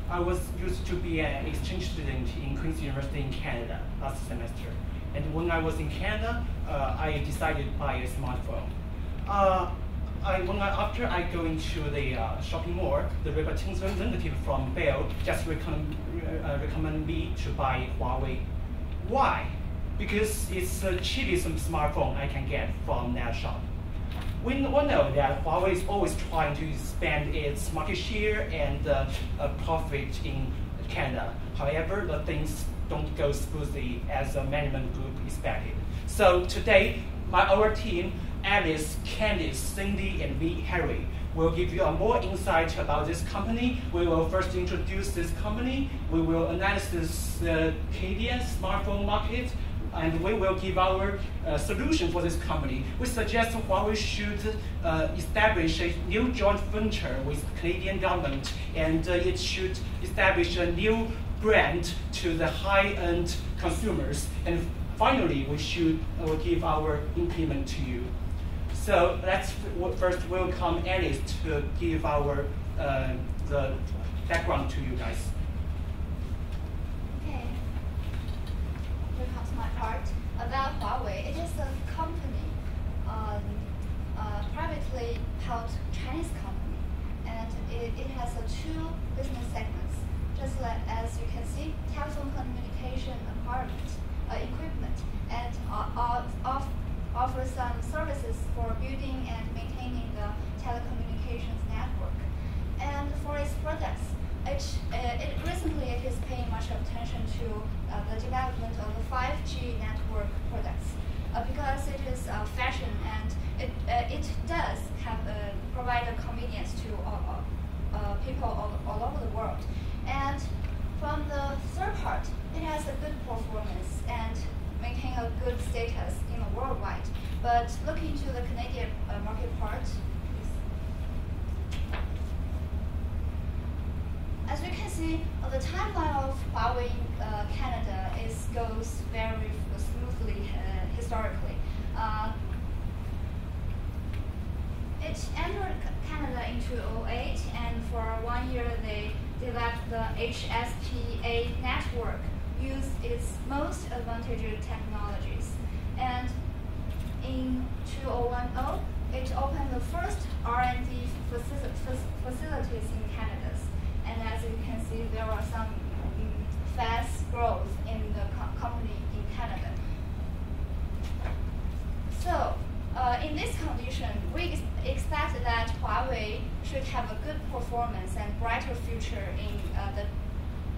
I was used to be an exchange student in Queen's University in Canada last semester. And when I was in Canada, I decided to buy a smartphone. After I go into the shopping mall, the representative from Bell just recommend me to buy Huawei. Why? Because it's the cheapest smartphone I can get from that shop. We know that Huawei is always trying to expand its market share and profit in Canada. However, the things don't go smoothly as the management group expected. So today, our team, Alice, Candice, Cindy, and me, Harry, will give you a more insight about this company. We will first introduce this company. We will analyze the Canadian smartphone market, and we will give our solution for this company. We suggest Huawei should establish a new joint venture with Canadian government, and it should establish a new brand to the high-end consumers. And finally, we should give our implement to you. So let's first welcome Alice to give our the background to you guys. Okay. Here comes my part about Huawei. It is a company, privately held Chinese company, and it has two business segments. Just like as you can see, telephone communication equipment, and offers some services for building and maintaining the telecommunications network. And for its products, it is paying much attention to the development of the 5G network products because it is fashion, and it does have provide a convenience to people all over the world. And from the third part, it has a good performance and maintain a good status in the worldwide. But looking to the Canadian market part, as you can see, the timeline of Huawei in Canada goes very smoothly historically. It entered Canada in 2008, and for 1 year they developed the HSPA network, used its most advantageous technologies. And in 2010, it opened the first R&D facilities in Canada. And as you can see, there are some fast growth in the company in Canada. So, in this condition, we expect that Huawei should have a good performance and brighter future in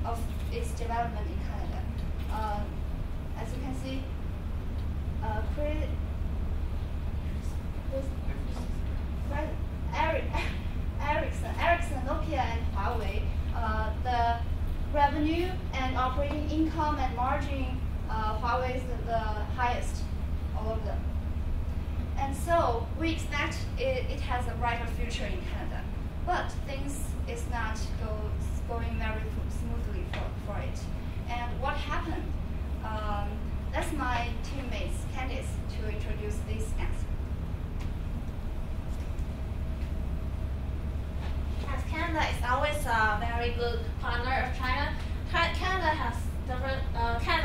of its development in Canada. As you can see, Ericsson, Nokia, and Huawei, the revenue and operating income and margin, Huawei is the highest, all of them. And so we expect it has a brighter future in Canada. But things is not going very smoothly for it. And what happened? That's my teammates, Candice, to introduce this answer. As Canada is always a very good partner of China, Canada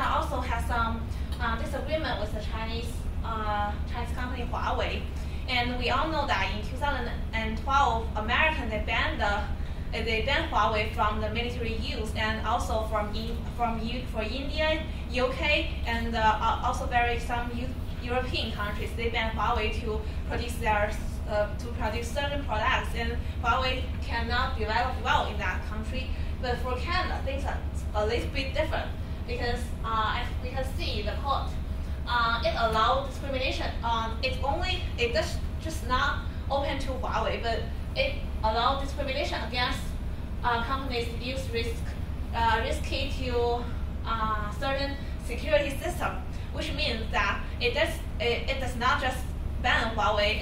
also has some disagreement with the Chinese company Huawei, and we all know that in 2012, American they banned Huawei from the military use, and also for India, UK, and also some European countries they banned Huawei to produce certain products, and Huawei cannot develop well in that country. But for Canada, things are a little bit different because as we can see the court, it allows discrimination. It does just not open to Huawei, but it allows discrimination against companies use risky to certain security system, which means that it does not just ban Huawei,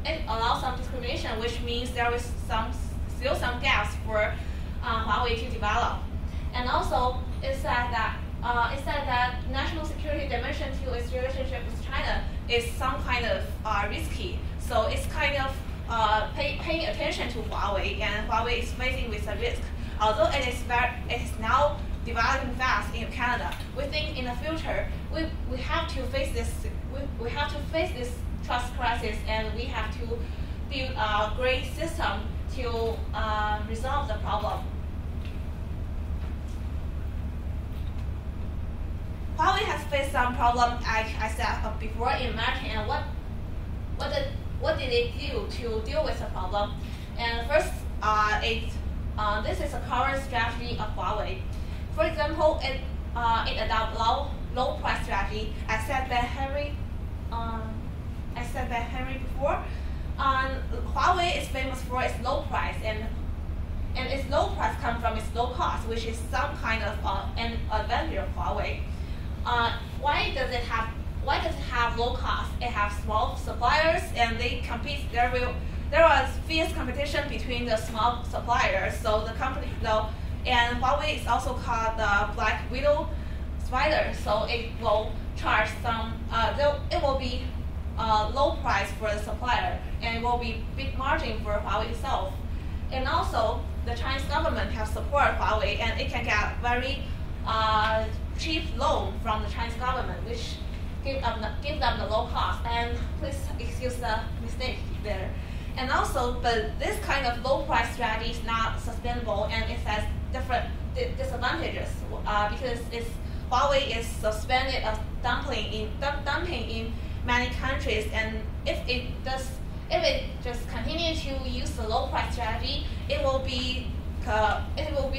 it allows some discrimination, which means there is still some gaps for Huawei to develop. And also, it said that national security dimension to its relationship with China is some kind of risky. So it's kind of paying attention to Huawei, and Huawei is facing with a risk. although it is now developing fast in Canada, we think in the future we have to face this trust crisis, and we have to build a great system to resolve the problem. Huawei has faced some problems, like I said before, in marketing, and what did it do to deal with the problem? And first, this is a current strategy of Huawei. For example, it adopts low price strategy. I said by Henry before. Huawei is famous for its low price, and its low price comes from its low cost, which is some kind of an advantage of Huawei. Why does it have low cost? It has small suppliers, and they compete. There was fierce competition between the small suppliers. So the company, and Huawei is also called the Black Widow spider. So it will charge some. It will be low price for the supplier, and it will be big margin for Huawei itself. And also, the Chinese government has supported Huawei, and it can get very cheap loan from the Chinese government, which give them the low cost. And please excuse the mistake there. And also, but this kind of low price strategy is not sustainable, and it has different disadvantages because Huawei is suspended of dumping in many countries, and if it just continue to use the low price strategy, it will be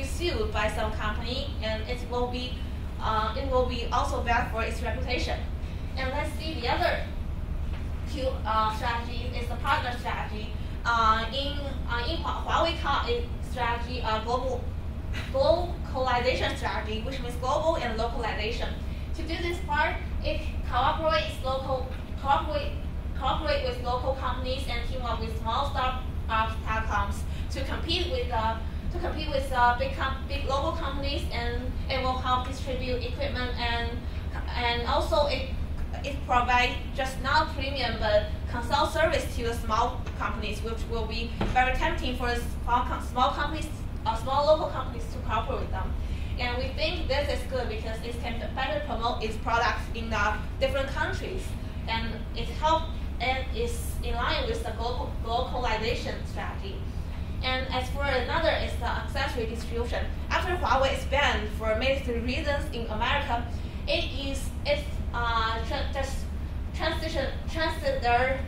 sued by some company, and it will be also bad for its reputation. And let's see the other two strategies is the partner strategy. In Huawei call it strategy globalization strategy, which means global and localization. To do this part, it cooperate with local companies and team up with small telecoms to compete with big local companies, and it will help distribute equipment, and also it provides just not premium but consult service to the small companies, which will be very tempting for small local companies to cooperate with them. And we think this is good because it can better promote its products in the different countries, and it helps and is in line with the globalization strategy. And as for another is the accessory distribution. After Huawei is banned for military reasons in America, just transit their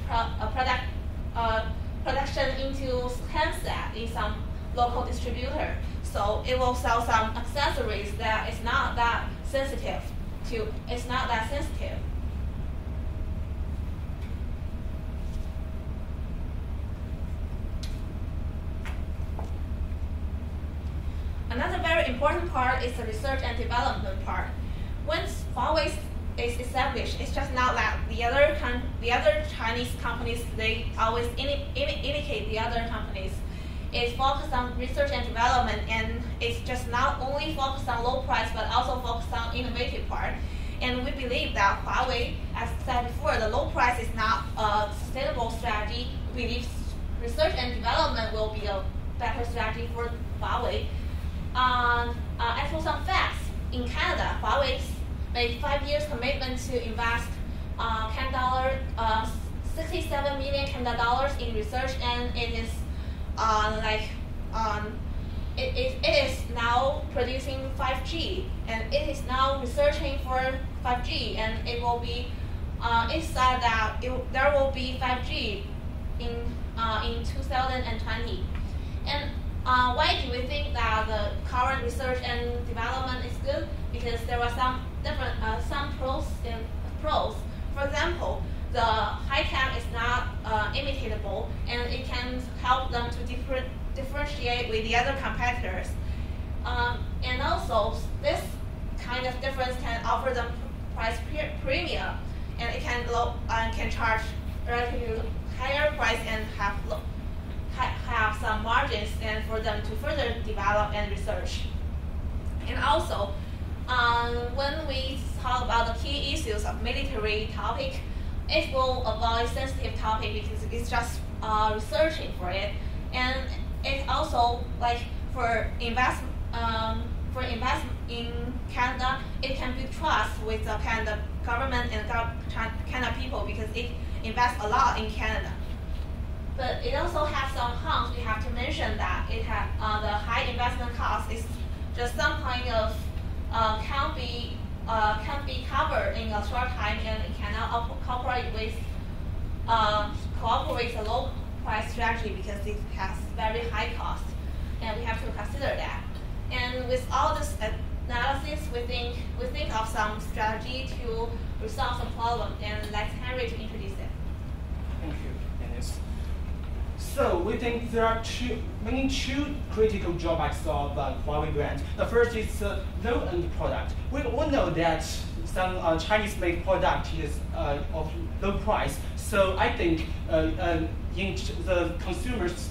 production into handset in some local distributor. So it will sell some accessories that is not that sensitive. Another very important part is the research and development part. Once Huawei is established, it's just not like the other Chinese companies. They always imitate the other companies. It's focused on research and development, and it's just not only focused on low price, but also focused on innovative part. And we believe that Huawei, as said before, the low price is not a sustainable strategy. We believe research and development will be a better strategy for Huawei. As for some facts, in Canada, Huawei made 5 years commitment to invest $67 million Canada in research, and it is it is now producing 5G, and it is now researching for 5G, and it will be it said that there will be 5G in 2020. And why do we think that the current research and development is good? Because there are some different some pros and pros. For example, the high tech is not imitatable, and it can help them to differentiate with the other competitors. And also, this kind of difference can offer them price premium, and it can charge relatively higher price and have some margins, and for them to further develop and research. And also, when we talk about the key issues of military topic, it will avoid sensitive topic because it's just researching for it. And it also, like for investment in Canada, it can be trust with the Canada government and Canada people because it invests a lot in Canada. But it also has some harms. We have to mention that it has the high investment cost is just some kind of can be covered in a short time, and it cannot cooperate with a low price strategy because it has very high cost, and we have to consider that. And with all this analysis, we think of some strategy to resolve some problem, and let Henry to introduce it. Thank you, Dennis. So we think there are mainly two critical drawbacks of Huawei brand. The first is low-end product. We all know that some Chinese-made product is of low price. So I think in the consumer's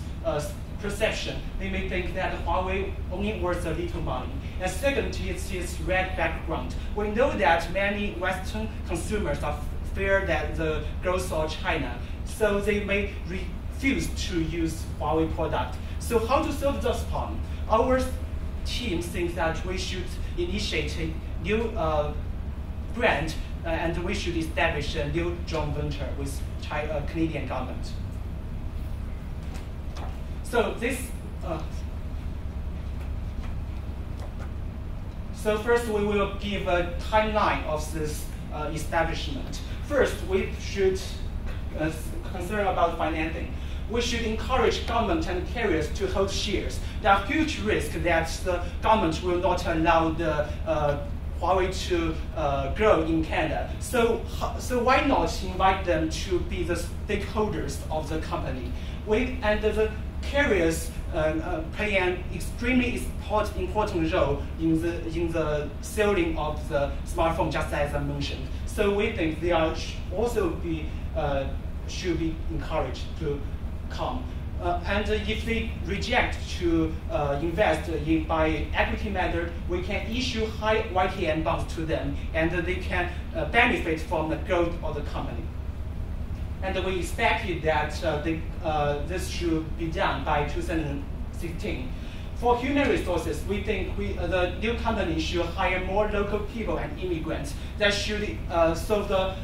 perception, they may think that Huawei only worth a little money. And second is its red background. We know that many Western consumers are fear that the growth of China, so they may refuse to use Huawei product. So how to solve this problem? Our team thinks that we should initiate a new brand and we should establish a new joint venture with Canadian government. So this. So first, we will give a timeline of this establishment. First, we should concern about financing. We should encourage government and carriers to hold shares. There are huge risks that the government will not allow the Huawei to grow in Canada. So why not invite them to be the stakeholders of the company? And the carriers play an extremely important role in the selling of the smartphone, just as I mentioned. So we think they are also should be encouraged to come. And if they reject to invest by equity method, we can issue high YTN bonds to them, and they can benefit from the growth of the company. And we expected that this should be done by 2016. For human resources, we think the new company should hire more local people and immigrants that should solve the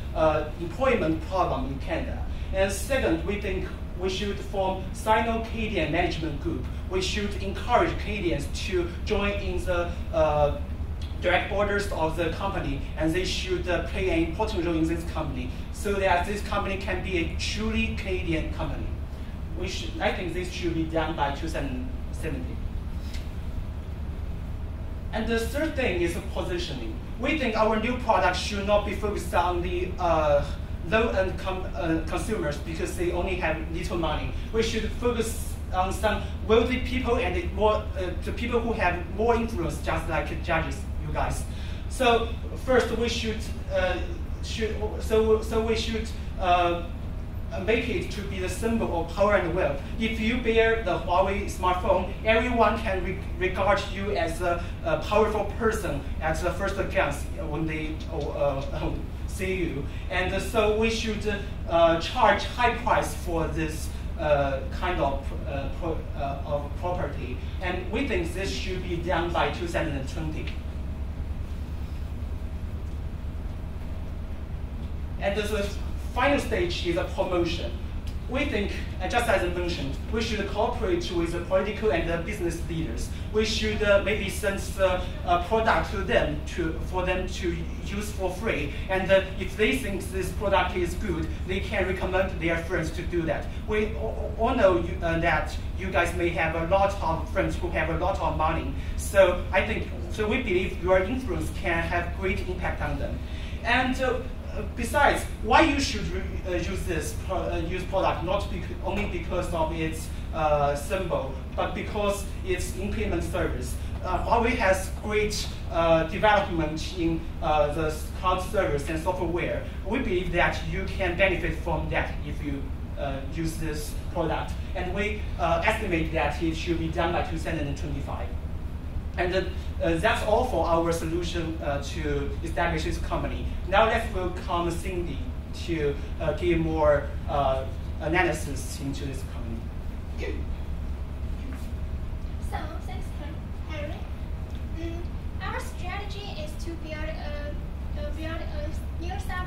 employment problem in Canada. And second, we think we should form Sino-Canadian management group. We should encourage Canadians to join in the direct borders of the company, and they should play an important role in this company so that this company can be a truly Canadian company. I think this should be done by 2017. And the third thing is positioning. We think our new product should not be focused on the low-end consumers because they only have little money. We should focus on some wealthy people and the people who have more influence, just like judges, you guys. So first, we should make it to be the symbol of power and wealth. If you bear the Huawei smartphone, everyone can regard you as a powerful person at the first glance when they see you. And so we should charge high price for this kind of property. And we think this should be done by 2020. And the final stage is a promotion. We think, just as I mentioned, we should cooperate with the political and the business leaders. We should maybe send the product to them for them to use for free. And if they think this product is good, they can recommend their friends to do that. We all know that you guys may have a lot of friends who have a lot of money. So we believe your influence can have great impact on them. And besides, why you should use this product, not only because of its symbol, but because it's implement service. Huawei has great development in the cloud service and software. We believe that you can benefit from that if you use this product. And we estimate that it should be done by 2025. And that's all for our solution to establish this company. Now let's welcome Cindy to give more analysis into this company. So thanks,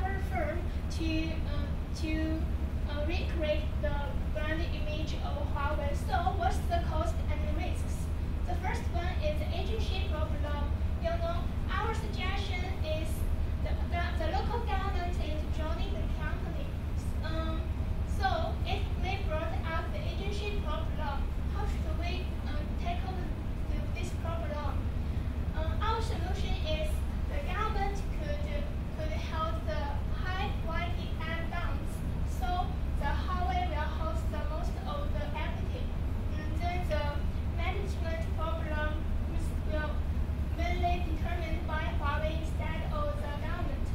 our firm to recreate the brand image of Huawei. So what's the cost and the risks? The first one is the agency problem. You know, our suggestion is the local government is joining the company. So if they brought up the agency problem, how should we tackle this problem? Our solution is the government could hold the high quality ad bounds, so the Huawei will host the most of the equity. And then the management problem will mainly determined by Huawei instead of the government.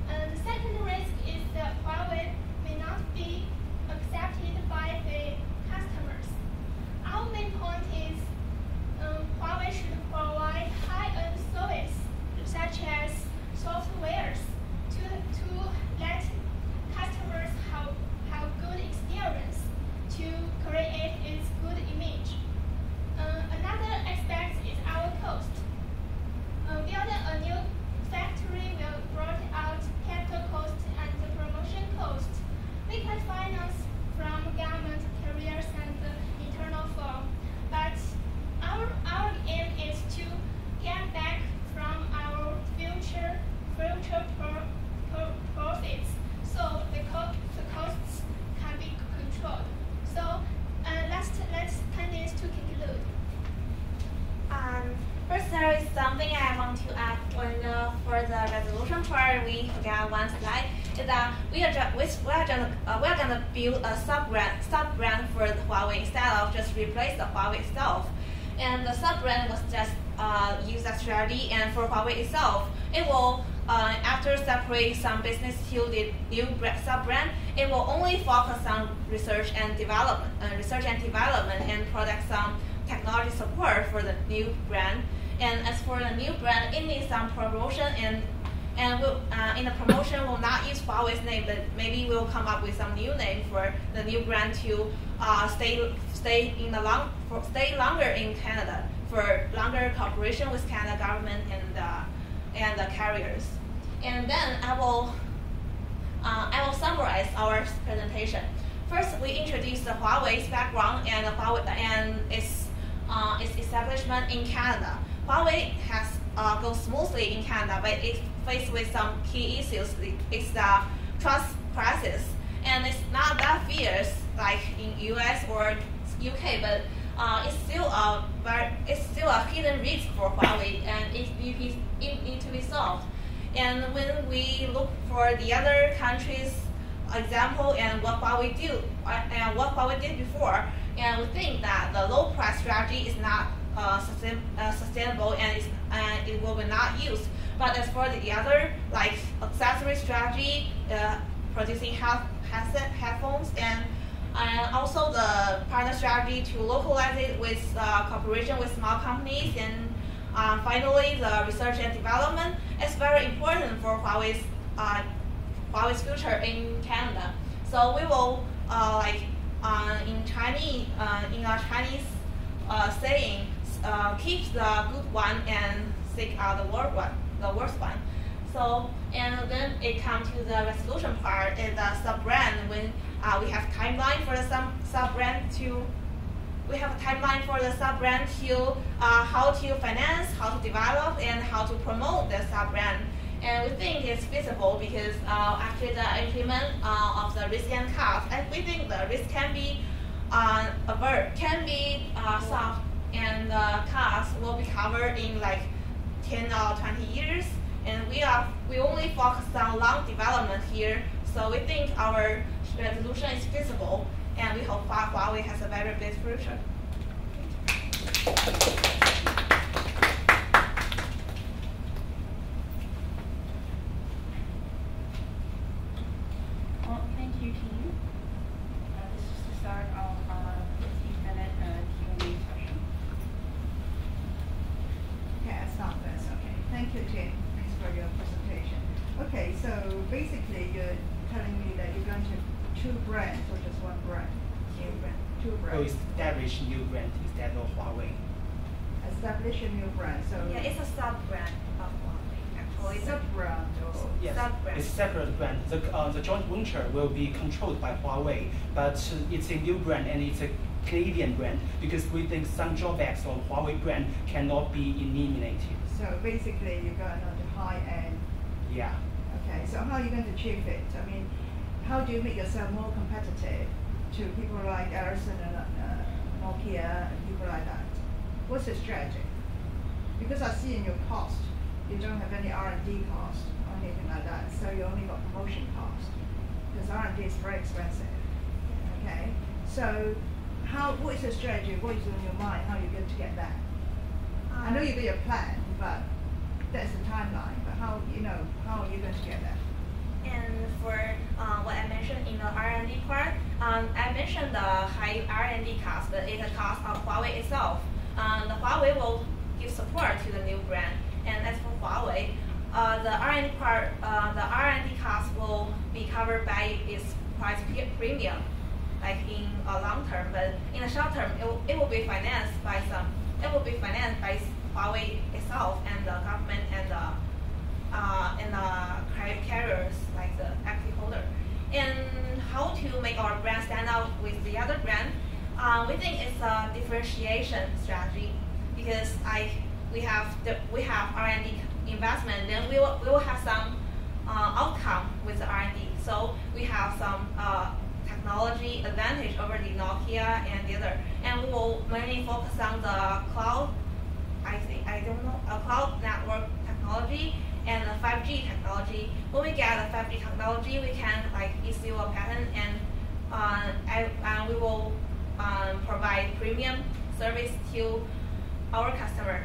And the second risk is that Huawei may not be accepted by the customers. Our main point is Huawei should provide high-end service such as softwares to let customers have good experience to create its good image. Another aspect is our cost. Building a new factory will brought out capital cost and the promotion cost. We can finance from government, carriers, and the internal firm, but our aim is to get back from our future profits, so the costs can be controlled. So let's 10 minutes to conclude. First, there is something I want to add for the resolution part. We forgot one slide. Is that we are gonna build a sub brand for the Huawei instead of just replace the Huawei itself. And the sub brand was just use that strategy. And for Huawei itself, it will after separate some business to the new sub brand, it will only focus on research and development, and product some technology support for the new brand. And as for the new brand, it needs some promotion, and we'll, in the promotion we'll not use Huawei's name, but maybe we'll come up with some new name for the new brand to stay longer in Canada, for longer cooperation with Canada government and the carriers. And then I will summarize our presentation. First, we introduced the Huawei's background and its establishment in Canada. Huawei has goes smoothly in Canada, but it's faced with some key issues. It's the trust crisis, and it's not that fierce like in US or UK, but it's still a hidden risk for Huawei, and it needs to be solved. And when we look for the other countries' example and what Huawei did before, and we think that the low price strategy is not sustainable and it will be not used. But as for the other, like accessory strategy, producing headphones, and also the partner strategy to localize it with cooperation with small companies, and finally the research and development is very important for Huawei's future in Canada. So we will in Chinese, in our Chinese saying, keep the good one and seek the worst one. So, and then it comes to the resolution part, is the sub brand. When we have timeline for the sub brand to, how to finance, how to develop, and how to promote the sub brand. And we think it's feasible because after the implement of the risk and cost, we think the risk can be solved, and the cost will be covered in like 10 or 20 years. And we only focus on long development here, so we think our resolution is feasible, and we hope Huawei has a very big future. Well, thank you, team. This is the start of our 15-minute Q&A session. Okay, I'll start this. Okay, thank you, Tim. Thanks for your presentation. Okay, so basically you're telling me that you're going to two brands or just one brand? New brand, two brands. Establish new brand instead of Huawei. Establish a new brand. So Yeah, it's a sub brand of Huawei. Sub-brand or Yes, Sub-brand. it's separate brand. The joint venture will be controlled by Huawei, but it's a new brand and it's a Canadian brand because we think some drawbacks of Huawei brand cannot be eliminated. so basically you're going on the high end. Yeah. Okay, so how are you going to achieve it? I mean, how do you make yourself more competitive to people like Ericsson and Nokia and people like that? What's the strategy? Because I see in your cost, you don't have any R&D cost or anything like that, so you only got promotion cost because R&D is very expensive. Okay, so what is the strategy? What is on your mind? How are you going to get that? I know you've got your plan, but that's the timeline. But how are you going to get that? And for what I mentioned in the R&D part, I mentioned the high R&D cost, but it's a cost of Huawei itself. The Huawei will give support to the new brand, and as for Huawei, the R&D part, the R&D cost will be covered by its price premium, like in a long term. But in the short term, it will be financed by Huawei itself and the government and the carriers like the equity holder. And how to make our brand stand out with the other brand? We think it's a differentiation strategy because we have R&D investment, then we will have some outcome with the R&D. So we have some technology advantage over the Nokia and the other, and we will mainly focus on the cloud. Cloud network technology and the 5G technology. When we get the 5G technology, we can issue a patent and we will provide premium service to our customer.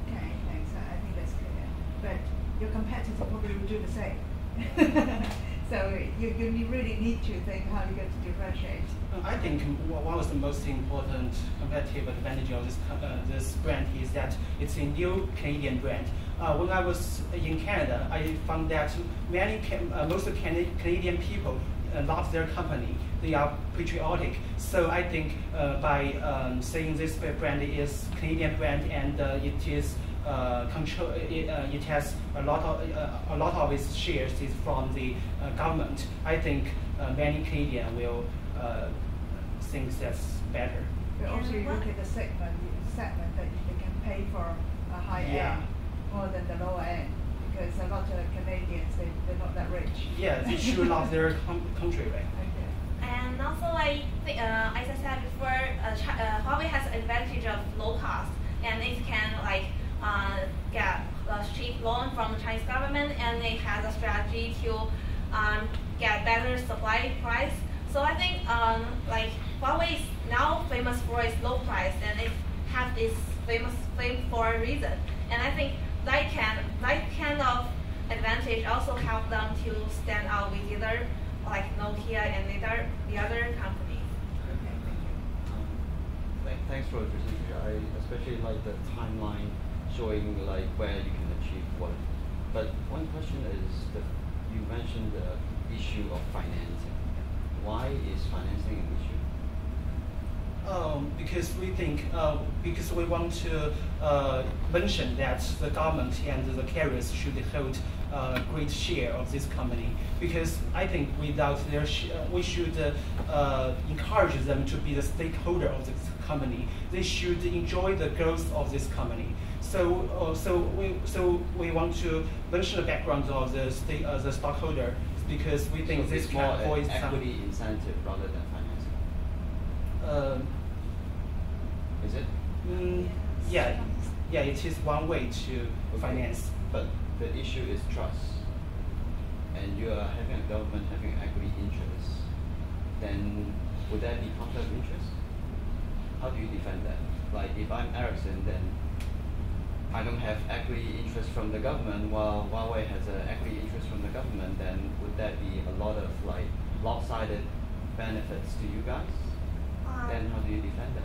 Okay, thanks. I think that's clear. But your competitors probably will do the same. So you really need to think how you're going to differentiate. I think one of the most important competitive advantage of this brand is that it's a new Canadian brand. When I was in Canada, I found that most of Canadian people love their company. They are patriotic. So I think by saying this brand is Canadian brand and it is it has a lot of its shares is from the government. I think many Canadians will think that's better. But also you look at the segment that they can pay for a high end more than the lower end because a lot of Canadians they're not that rich. Yeah, they should love their country, right? Okay. And also, I think, as I said before, Huawei has the advantage of low cost, and it can get a cheap loan from the Chinese government, and it has a strategy to get better supply price. So I think Huawei is now famous for its low price, and it has this famous fame for a reason. And I think that kind of advantage also help them to stand out with either Nokia and the other companies. Okay, thank you. Thanks for the presentation. I especially like the timeline showing where you can achieve what. But one question is that you mentioned the issue of financing. Why is financing an issue? Because we think, because we want to mention that the government and the carriers should hold a great share of this company. Because I think without their we should encourage them to be the stakeholder of this company. They should enjoy the growth of this company. So we want to mention the background of the stockholder because we think so this it's can more avoid an equity incentive rather than financing. Is it? Yeah, it is one way to finance. But the issue is trust, and you are having a government having equity interest. Then would that be conflict of interest? How do you defend that? If I'm Ericsson, then I don't have equity interest from the government, while Huawei has an equity interest from the government. Then would that be a lot of lopsided benefits to you guys? Then how do you defend that?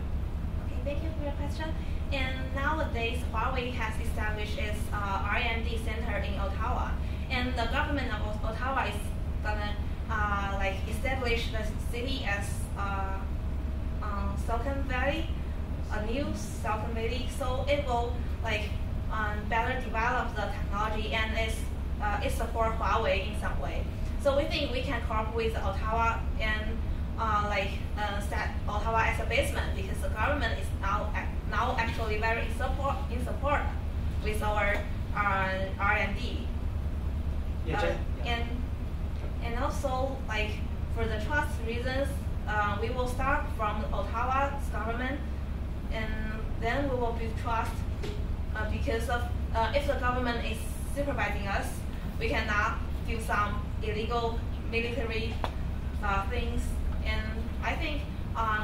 Okay, thank you for your question. And nowadays, Huawei has established its R&D center in Ottawa, and the government of Ottawa is gonna establish the city as Silicon Valley, a new Silicon Valley. So it will better develop the technology and it support Huawei in some way. So we think we can cooperate with Ottawa and set Ottawa as a basement because the government is now actually very in support with our R&D. And also for the trust reasons, we will start from Ottawa's government, and then we will build trust because of if the government is supervising us, we cannot do some illegal military things, and I think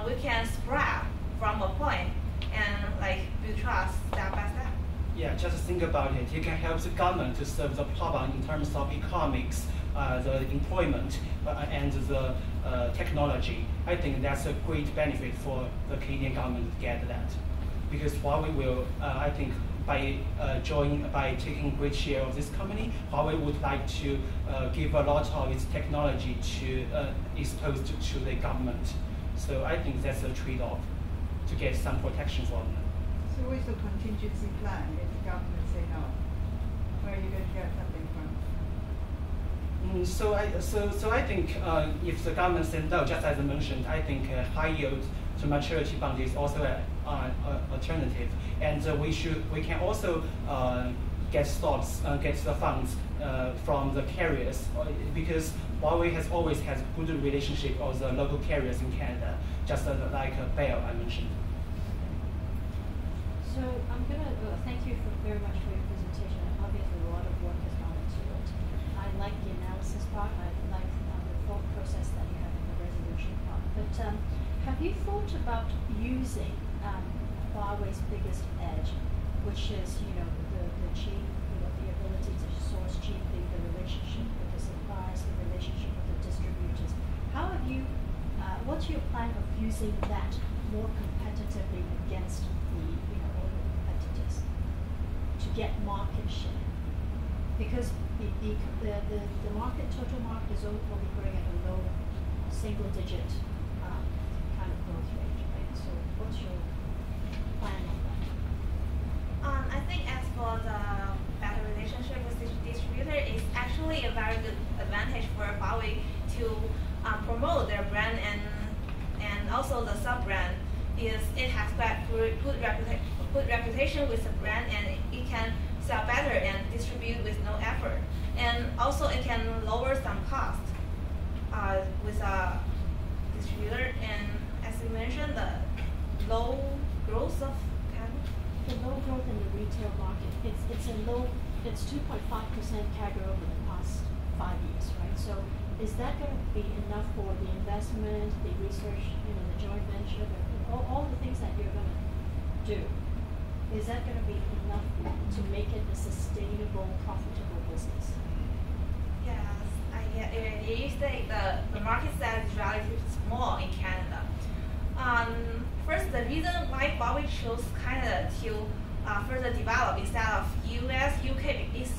we can spread from a point and build trust step by step. Yeah, just think about it. You can help the government to serve the problem in terms of economics, the employment, and the technology. I think that's a great benefit for the Canadian government to get that. Because Huawei will, I think, by taking great share of this company, Huawei would like to give a lot of its technology to expose to the government. So I think that's a trade-off to get some protection from them. So what's the contingency plan if the government say no? Where are you going to get funding from? So I think if the government says no, just as I mentioned, I think high yield to maturity bond is also an alternative, and we can also get stocks, get the funds from the carriers because Huawei has always had good relationship with the local carriers in Canada, just like Bell I mentioned. So I'm going to thank you very much for your presentation. Obviously, a lot of work has gone into it. I like the analysis part. I like the thought process that you have in the resolution part. But have you thought about using Huawei's biggest edge, which is the cheap, the ability to source cheaply, the relationship with the suppliers, the relationship with the distributors? How have you? What's your plan of using that more competitively against the competitors to get market share? Because the market, total market is only growing at a low single-digit kind of growth rate, right? So what's your plan on that? I think as for the better relationship with the distributor, it's actually a very good advantage for Huawei to promote their brand and also the sub-brand is it has got good reputation with the brand and it can sell better and distribute with no effort. And also it can lower some cost with a distributor. And as you mentioned, the low growth of the low growth in the retail market. It's 2.5% CAGR over the past 5 years, right? So is that going to be enough for the investment, the research, the joint venture, all the things that you're going to do? Is that going to be enough to make it a sustainable, profitable business? Yes, you say the market size is relatively small in Canada. First, the reason why Huawei chose Canada to further develop instead of US, UK is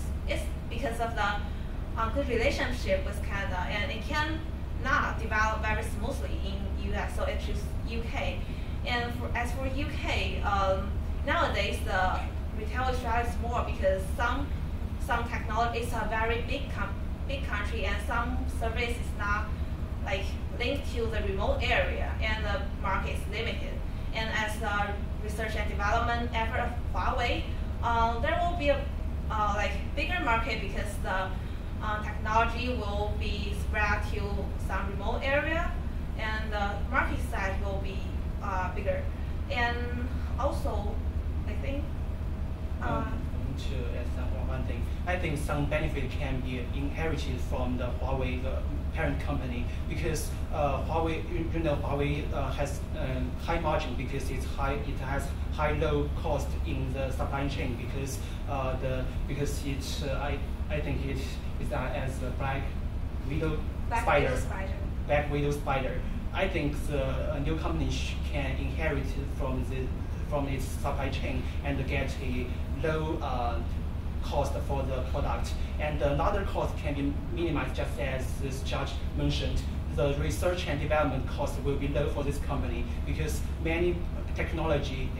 because of the good relationship with Canada, and it cannot develop very smoothly in US, so it chose UK. And as for UK, nowadays the retail is rather small because some technology is a very big country, and some service is not linked to the remote area, and the market is limited. And as the research and development effort of Huawei, there will be a bigger market because the technology will be spread to some remote area, and the market size will be bigger. And also, I think. To add one thing, I think some benefit can be inherited from the Huawei, the parent company, because Huawei has high margin because it has high low cost in the supply chain because I think it is as the black widow spider. I think the new company can inherit it from its supply chain and get a low cost for the product. And another cost can be minimized, just as this judge mentioned. The research and development cost will be low for this company because many technology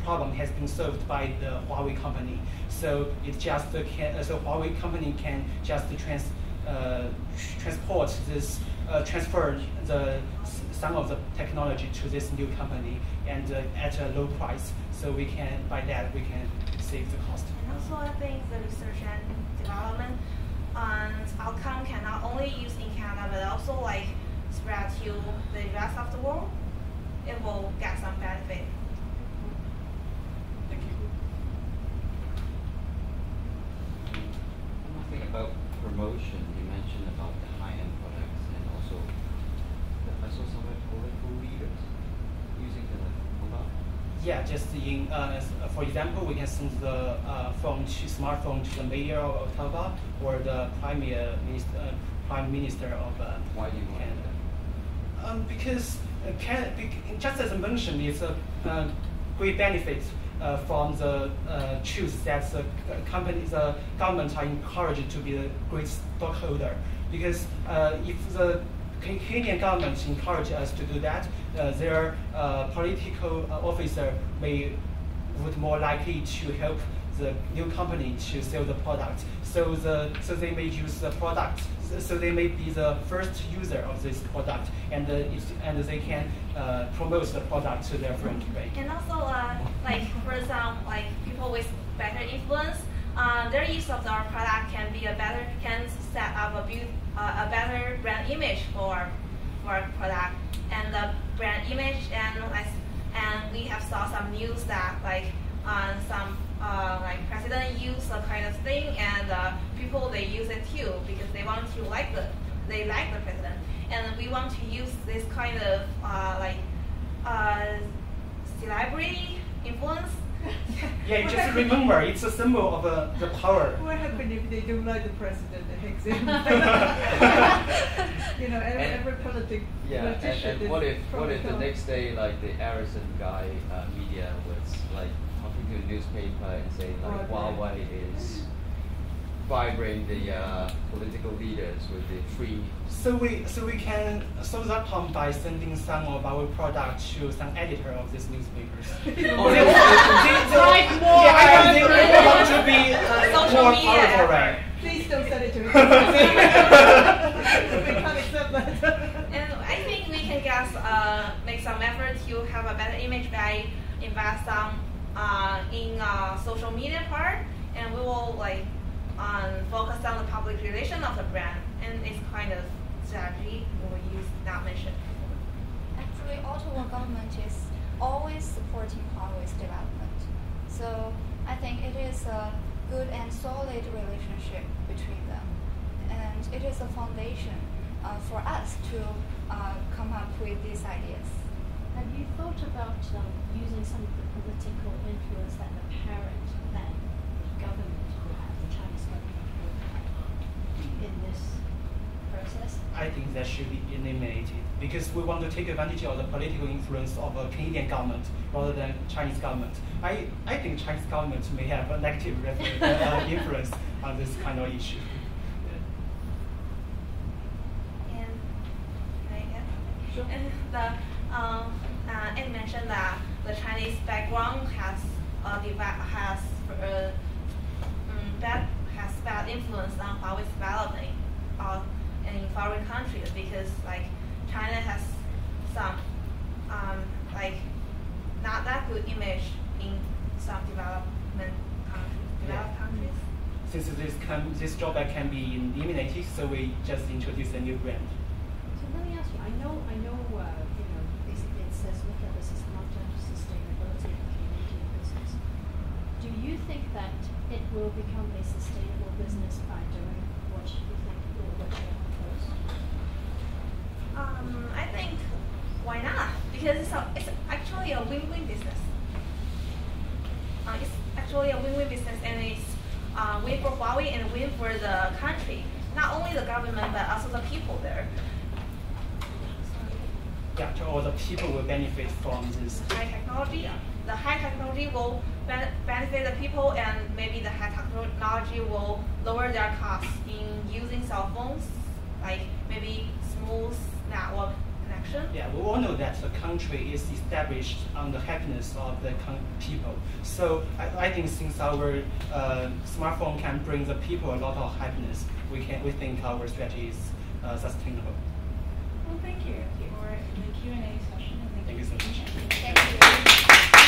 problem has been solved by the Huawei company. So it just so Huawei company can just transport this, transfer some of the technology to this new company and at a low price. So we can, by that, we can save the cost. And also, I think the research and development outcome can not only use in Canada, but also like spread to the rest of the world. It will get some benefit. Thank you. One more thing about promotion. You mentioned about the high-end products and also I saw somewhere political leaders using the mobile. Yeah, just in, for example, we can send the smartphone to the mayor of Ottawa or the prime minister of Why do you want Canada. that? Because just as I mentioned, it's a great benefit from the choose that the government are encouraged to be a great stockholder. Because if the Canadian government encourage us to do that, their political officer would more likely to help the new company to sell the product. So they may use the product. So they may be the first user of this product, and they can promote the product to their friend. Right? And also, like for some like people with better influence, their use of our product can set up a better brand image for our product, and the brand image and we have saw some news that like some like president use a kind of thing, and people they use it too because they want to like the president, and we want to use this kind of celebrity influence. Yeah, just remember, it's a symbol of the power. What happens if they don't like the president that hates him? You know, every politician. And what if the next day, like the Arison guy media was like talking to a newspaper and say like Huawei is bribing the political leaders with the free. So we can solve that problem by sending some of our product to some editor of these newspapers. Write more. Yeah, I think they want to be Social more media powerful, effort. right? Please don't send it to me. We can't accept that. And I think we can just make some effort to have a better image by invest some in social media part, and we will like focus on the public relation of the brand, and it's kind of strategy we will use that mission. Actually, Ottawa government is always supporting Huawei's development. So I think it is a good and solid relationship between them. And it is a foundation for us to come up with these ideas. Have you thought about using some of the political influence that the parent then government will have, the Chinese government will have in this process? I think that should be eliminated because we want to take advantage of the political influence of a Canadian government rather than Chinese government. I think Chinese government may have a negative influence on this kind of issue. And it mentioned that the Chinese background has bad influence on Huawei's development in foreign countries because like China has some like not that good image in some developed countries. Since this drawback can be eliminated, so we just introduce a new brand. So let me ask you, I know, basically it says look at this as long-term sustainability of the Canadian business. Do you think that it will become a sustainable business by doing what you think or what you propose? I think why not? Because it's actually a win-win business. It's actually a win-win business, and it's win for Huawei and win for the country. Not only the government, but also the people there. Yeah, all the people will benefit from this. High technology. The high technology will benefit the people, and maybe the high technology will lower their costs in using cell phones, like maybe smooth network connection. satisfaction. Yeah, we all know that the country is established on the happiness of the people. So I think since our smartphone can bring the people a lot of happiness, we think our strategy is sustainable. Well, thank you for the Q&A session. And Thank you so much. Thank you.